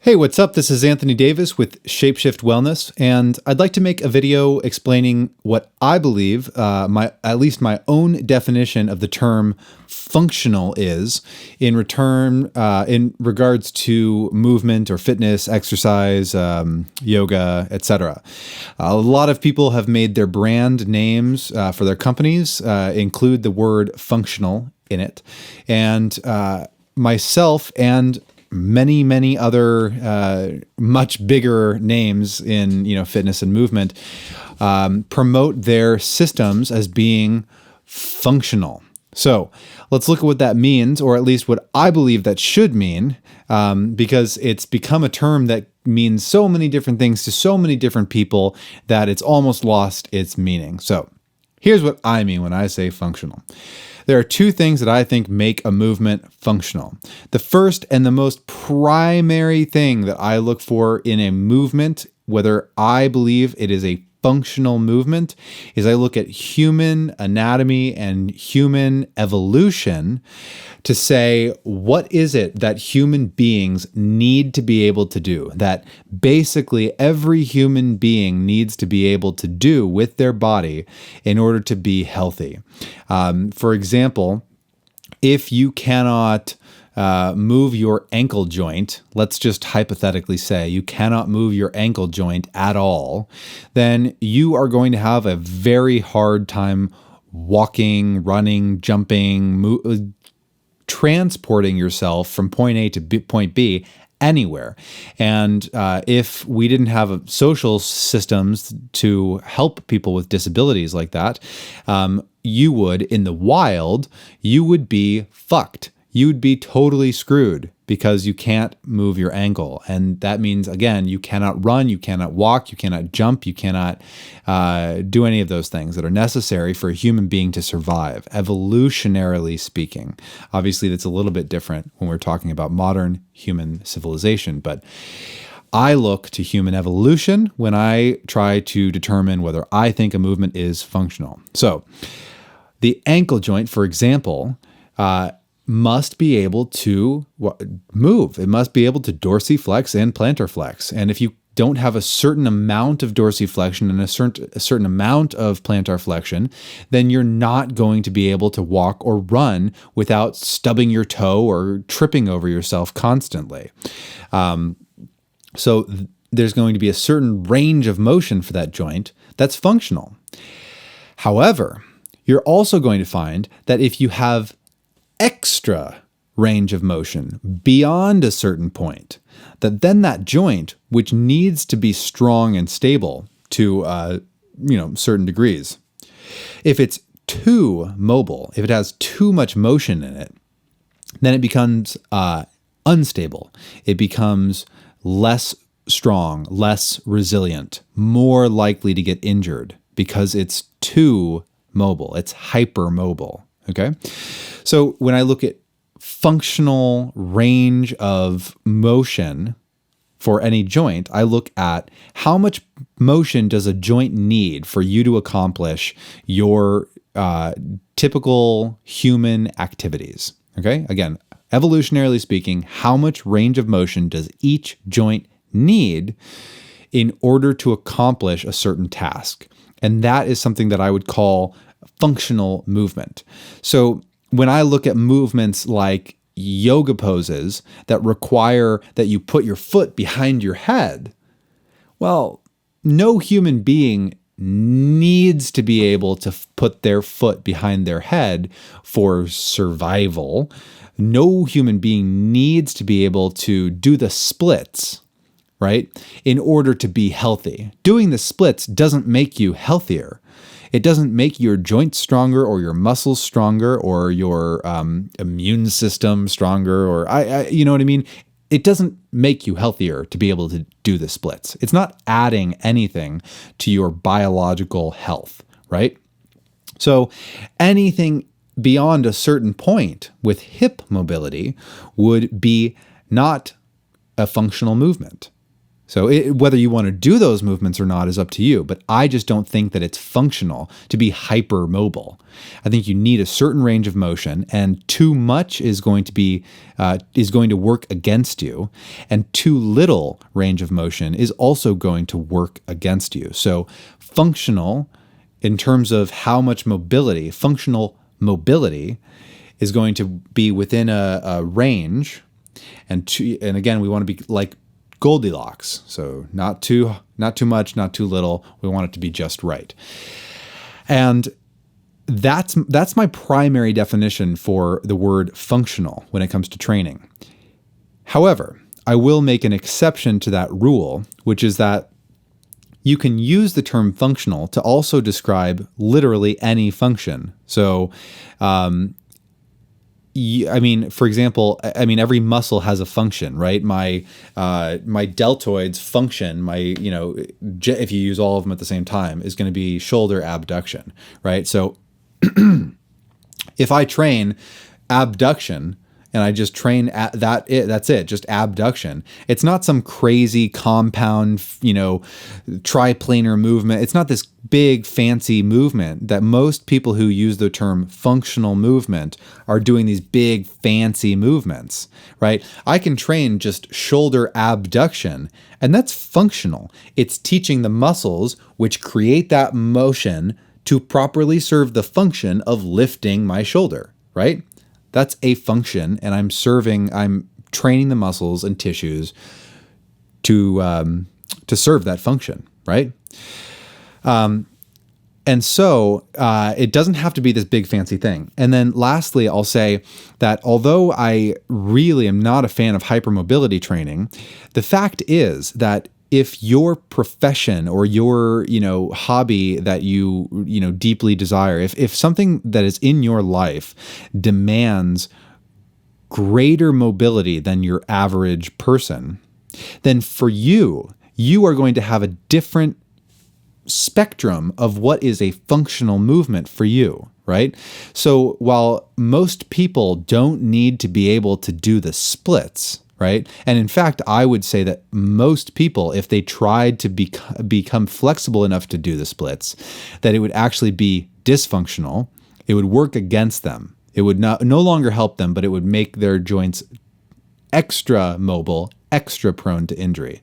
Hey, what's up? This is Anthony Davis with Shapeshift Wellness, and I'd like to make a video explaining what I believe, at least my own definition of the term functional is in regards to movement or fitness, exercise, yoga, etc. A lot of people have made their brand names for their companies include the word functional in it, and myself and many other much bigger names in fitness and movement promote their systems as being functional. So let's look at what that means, or at least what I believe that should mean, because it's become a term that means so many different things to so many different people that it's almost lost its meaning. So here's what I mean when I say functional. There are two things that I think make a movement functional. The first and the most primary thing that I look for in a movement, whether I believe it is a functional movement, is I look at human anatomy and human evolution to say, what is it that human beings need to be able to do, that basically every human being needs to be able to do with their body in order to be healthy. For example, if you cannot move your ankle joint, let's just hypothetically say you cannot move your ankle joint at all, then you are going to have a very hard time walking, running, jumping, transporting yourself from point A to point B anywhere. And if we didn't have social systems to help people with disabilities like that, you would, in the wild, you would be fucked. You'd be totally screwed because you can't move your ankle. And that means, again, you cannot run, you cannot walk, you cannot jump, you cannot do any of those things that are necessary for a human being to survive, evolutionarily speaking. Obviously, that's a little bit different when we're talking about modern human civilization, but I look to human evolution when I try to determine whether I think a movement is functional. So the ankle joint, for example, must be able to move. It must be able to dorsiflex and plantar flex. And if you don't have a certain amount of dorsiflexion and a certain amount of plantar flexion, then you're not going to be able to walk or run without stubbing your toe or tripping over yourself constantly. So there's going to be a certain range of motion for that joint that's functional. However, you're also going to find that if you have extra range of motion beyond a certain point, that then that joint, which needs to be strong and stable to certain degrees, if it's too mobile, if it has too much motion in it, then it becomes unstable. It becomes less strong, less resilient, more likely to get injured because it's too mobile. It's hypermobile. Okay. So when I look at functional range of motion for any joint, I look at how much motion does a joint need for you to accomplish your typical human activities. Okay. Again, evolutionarily speaking, how much range of motion does each joint need in order to accomplish a certain task? And that is something that I would call functional movement. So when I look at movements like yoga poses that require that you put your foot behind your head, well, no human being needs to be able to put their foot behind their head for survival. No human being needs to be able to do the splits, right, in order to be healthy. Doing the splits doesn't make you healthier. It doesn't make your joints stronger or your muscles stronger or your immune system stronger, or you know what I mean? It doesn't make you healthier to be able to do the splits. It's not adding anything to your biological health, right? So anything beyond a certain point with hip mobility would be not a functional movement. So whether you want to do those movements or not is up to you, but I just don't think that it's functional to be hypermobile. I think you need a certain range of motion, and too much is going to work against you, and too little range of motion is also going to work against you. So functional, in terms of how much mobility, functional mobility is going to be within a range, and again, we want to be like Goldilocks. So not too much, not too little. We want it to be just right. And that's my primary definition for the word functional when it comes to training. However, I will make an exception to that rule, which is that you can use the term functional to also describe literally any function. So, for example, every muscle has a function, right? My deltoids function, if you use all of them at the same time, is going to be shoulder abduction, right? So if I train abduction and I just train that's it, just abduction. It's not some crazy compound, triplanar movement. It's not this big fancy movement that most people who use the term functional movement are doing, these big fancy movements, right? I can train just shoulder abduction, and that's functional. It's teaching the muscles which create that motion to properly serve the function of lifting my shoulder, right? That's a function, and I'm training the muscles and tissues to serve that function, right? And so it doesn't have to be this big fancy thing. And then lastly, I'll say that although I really am not a fan of hypermobility training, the fact is that if your profession or your, hobby that you deeply desire, if something that is in your life demands greater mobility than your average person, then for you are going to have a different spectrum of what is a functional movement for you, right? So while most people don't need to be able to do the splits, right? And in fact, I would say that most people, if they tried to become flexible enough to do the splits, that it would actually be dysfunctional. It would work against them. It would no longer help them, but it would make their joints extra mobile, extra prone to injury.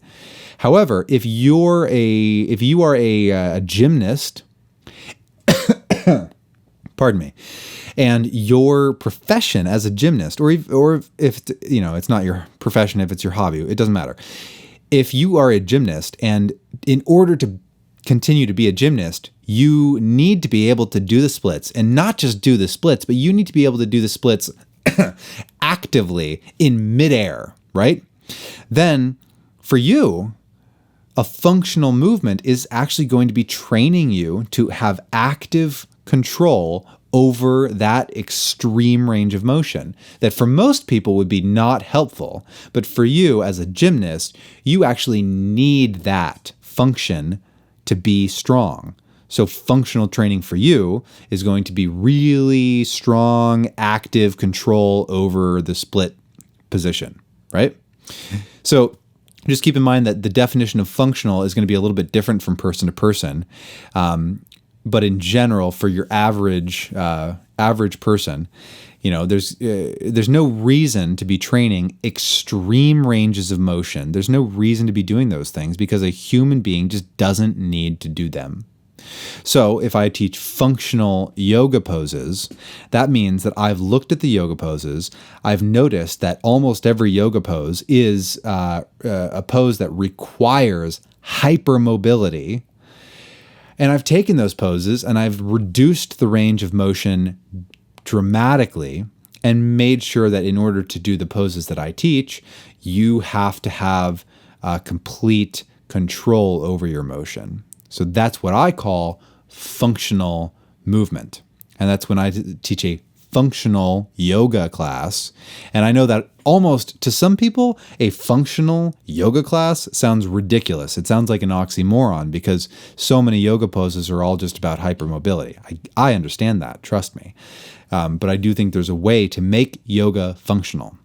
However, if you are a gymnast, pardon me, and your profession as a gymnast, or if it's not your profession, if it's your hobby, it doesn't matter. If you are a gymnast, and in order to continue to be a gymnast, you need to be able to do the splits, and not just do the splits, but you need to be able to do the splits actively in midair, right? Then for you, a functional movement is actually going to be training you to have active control over that extreme range of motion that for most people would be not helpful. But for you as a gymnast, you actually need that function to be strong. So functional training for you is going to be really strong, active control over the split position, right? So just keep in mind that the definition of functional is going to be a little bit different from person to person. But in general, for your average person, there's no reason to be training extreme ranges of motion. There's no reason to be doing those things because a human being just doesn't need to do them. So if I teach functional yoga poses, that means that I've looked at the yoga poses. I've noticed that almost every yoga pose is a pose that requires hypermobility. And I've taken those poses and I've reduced the range of motion dramatically and made sure that in order to do the poses that I teach, you have to have complete control over your motion. So that's what I call functional movement. And that's when I teach a functional yoga class. And I know that almost to some people, a functional yoga class sounds ridiculous. It sounds like an oxymoron because so many yoga poses are all just about hypermobility. I understand that, trust me. But I do think there's a way to make yoga functional.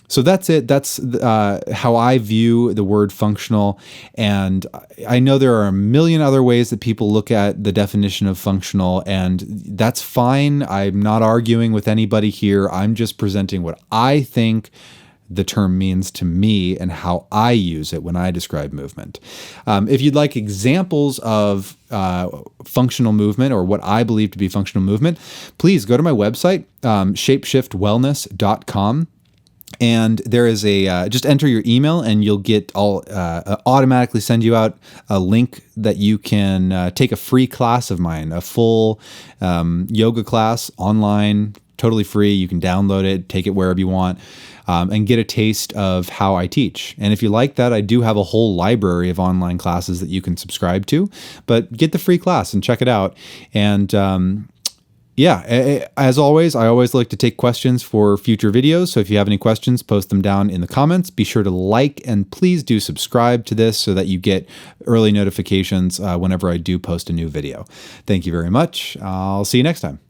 So that's it. That's how I view the word functional. And I know there are a million other ways that people look at the definition of functional, and that's fine. I'm not arguing with anybody here. I'm just presenting what I think the term means to me and how I use it when I describe movement. If you'd like examples of functional movement or what I believe to be functional movement, please go to my website, shapeshiftwellness.com. And there is just enter your email and you'll get automatically send you out a link that you can take a free class of mine, a full yoga class online, totally free. You can download it, take it wherever you want, and get a taste of how I teach. And if you like that, I do have a whole library of online classes that you can subscribe to, but get the free class and check it out. And yeah, as always, I always like to take questions for future videos. So if you have any questions, post them down in the comments. Be sure to like and please do subscribe to this so that you get early notifications whenever I do post a new video. Thank you very much. I'll see you next time.